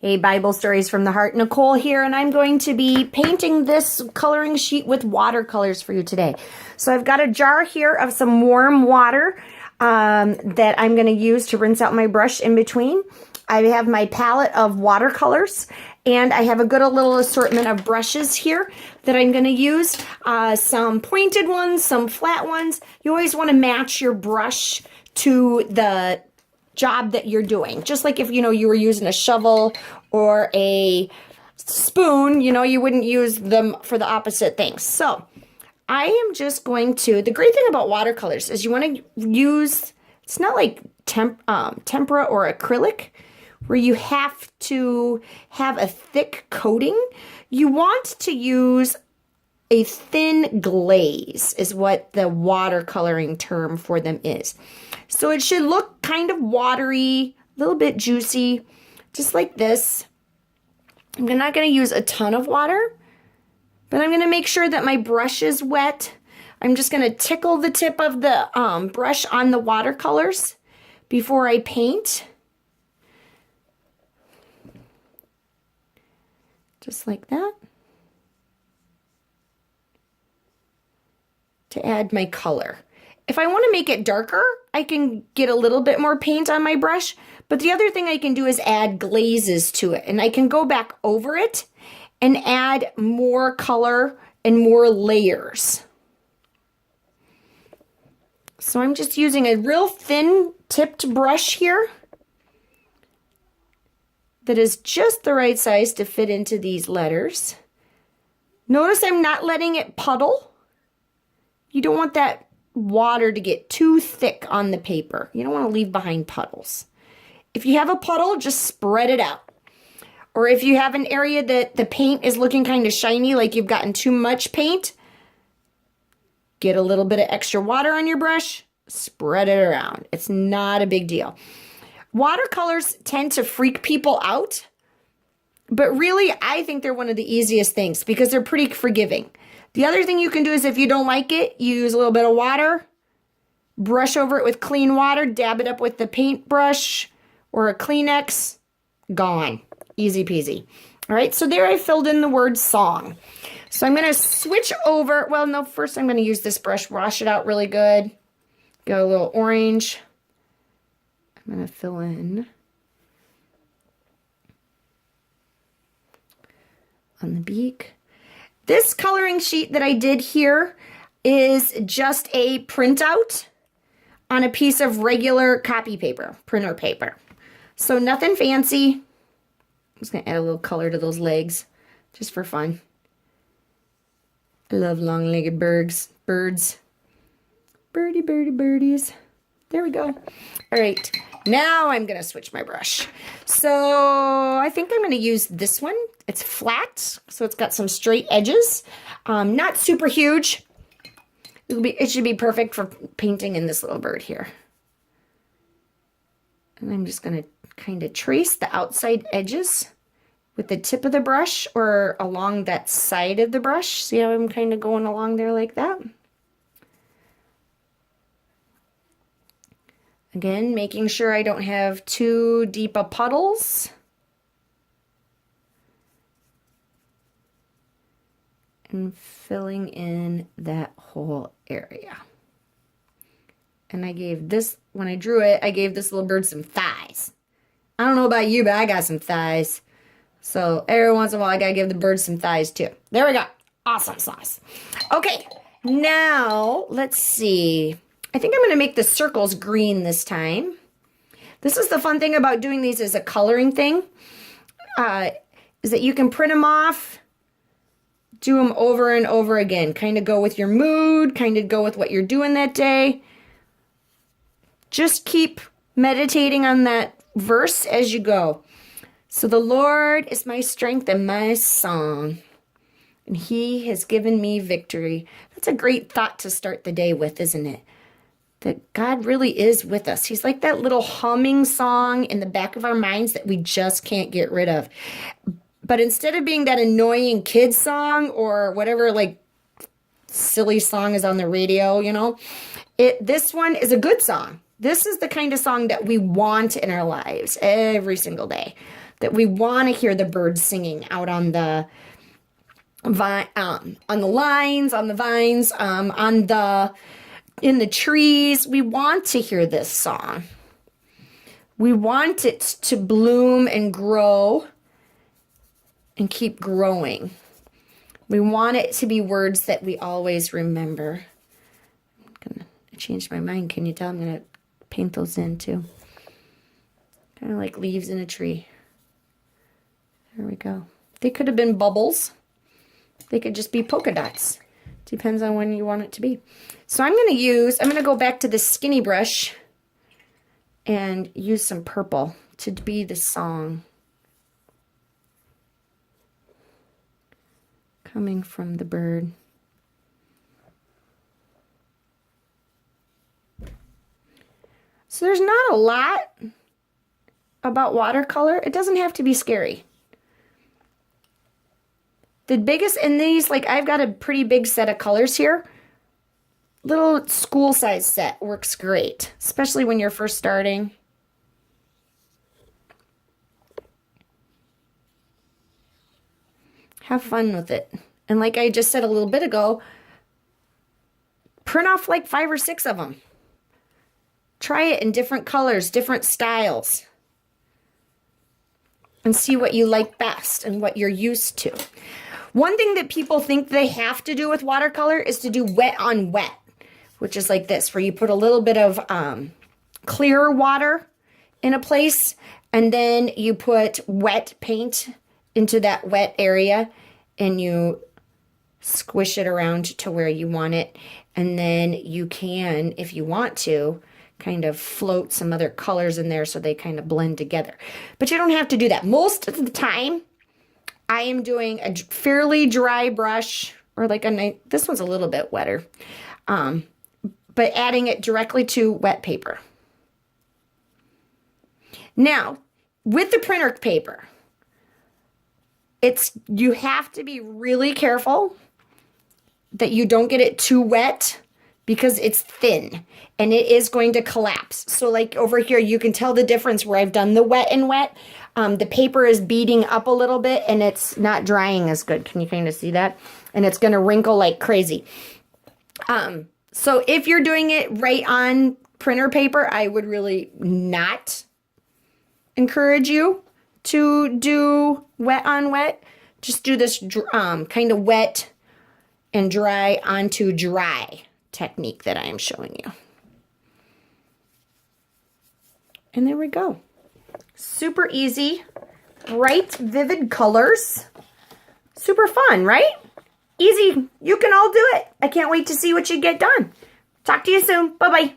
Hey, Bible Stories from the Heart. Nicole here, and I'm going to be painting this coloring sheet with watercolors for you today. So I've got a jar here of some warm water that I'm going to use to rinse out my brush in between. I have my palette of watercolors, and I have a good little assortment of brushes here that I'm going to use. Some pointed ones, some flat ones. You always want to match your brush to the job that you're doing. Just like if, you were using a shovel or a spoon, you wouldn't use them for the opposite things. So I am just going to, the great thing about watercolors is you want to use, it's not like tempera or acrylic where you have to have a thick coating. You want to use a thin glaze is what the watercoloring term for them is. So it should look kind of watery, a little bit juicy, just like this. I'm not going to use a ton of water, but I'm going to make sure that my brush is wet. I'm just going to tickle the tip of the brush on the watercolors before I paint. Just like that. To add my color. If I want to make it darker, I can get a little bit more paint on my brush, but the other thing I can do is add glazes to it, and I can go back over it and add more color and more layers. So I'm just using a real thin tipped brush here that is just the right size to fit into these letters. Notice I'm not letting it puddle. You don't want that water to get too thick on the paper. You don't want to leave behind puddles. If you have a puddle, just spread it out. Or if you have an area that the paint is looking kind of shiny, like you've gotten too much paint, get a little bit of extra water on your brush, spread it around. It's not a big deal. Watercolors tend to freak people out, but really I think they're one of the easiest things because they're pretty forgiving. The other thing you can do is if you don't like it, you use a little bit of water, brush over it with clean water, dab it up with the paintbrush or a Kleenex, gone. Easy peasy. All right, so there I filled in the word song. So I'm going to switch over. Well, no, first I'm going to use this brush, wash it out really good. Go a little orange. I'm going to fill in on the beak. This coloring sheet that I did here is just a printout on a piece of regular copy paper, printer paper. So nothing fancy. I'm just going to add a little color to those legs just for fun. I love long-legged birds. Birdie, birdie, birdies. There we go. All right, now I'm going to switch my brush. So I think I'm going to use this one. It's flat, so it's got some straight edges. Not super huge. It should be perfect for painting in this little bird here. And I'm just going to kind of trace the outside edges with the tip of the brush or along that side of the brush. See how I'm kind of going along there like that? Again, making sure I don't have too deep of puddles. And filling in that whole area. And I gave this, when I drew it, I gave this little bird some thighs. I don't know about you, but I got some thighs. So every once in a while, I gotta give the bird some thighs too. There we go. Awesome sauce. Okay, now let's see. I think I'm gonna make the circles green this time. This is the fun thing about doing these as a coloring thing, is that you can print them off, do them over and over again. Kind of go with your mood, kind of go with what you're doing that day. Just keep meditating on that verse as you go. So the Lord is my strength and my song, and he has given me victory. That's a great thought to start the day with, isn't it? That God really is with us. He's like that little humming song in the back of our minds that we just can't get rid of. But instead of being that annoying kid song or whatever like silly song is on the radio, this one is a good song. This is the kind of song that we want in our lives every single day. that we want to hear the birds singing out on the lines, on the vines, in the trees. We want to hear this song. We want it to bloom and grow and keep growing. We want it to be words that we always remember. I changed my mind. Can you tell? I'm going to paint those in too. Kind of like leaves in a tree. There we go. They could have been bubbles. They could just be polka dots. Depends on when you want it to be. So I'm going to go back to the skinny brush and use some purple to be the song. Coming from the bird. So there's not a lot about watercolor. It doesn't have to be scary. The biggest in these, like I've got a pretty big set of colors here. Little school size set works great, especially when you're first starting. Have fun with it. And like I just said a little bit ago, print off like 5 or 6 of them. Try it in different colors, different styles. And see what you like best and what you're used to. One thing that people think they have to do with watercolor is to do wet on wet, which is like this, where you put a little bit of clear water in a place, and then you put wet paint into that wet area, and you squish it around to where you want it. And then you can, if you want to, kind of float some other colors in there so they kind of blend together. But you don't have to do that. Most of the time, I am doing a fairly dry brush, or like this one's a little bit wetter, but adding it directly to wet paper. Now, with the printer paper, you have to be really careful that you don't get it too wet, because it's thin and it is going to collapse. So like over here, you can tell the difference where I've done the wet and wet. The paper is beading up a little bit and it's not drying as good. Can you kind of see that? And it's going to wrinkle like crazy. So if you're doing it right on printer paper, I would really not encourage you to do wet on wet. Just do this kind of wet and dry onto dry technique that I am showing you. And there we go. Super easy, bright, vivid colors. Super fun, right? Easy. You can all do it. I can't wait to see what you get done. Talk to you soon. Bye-bye.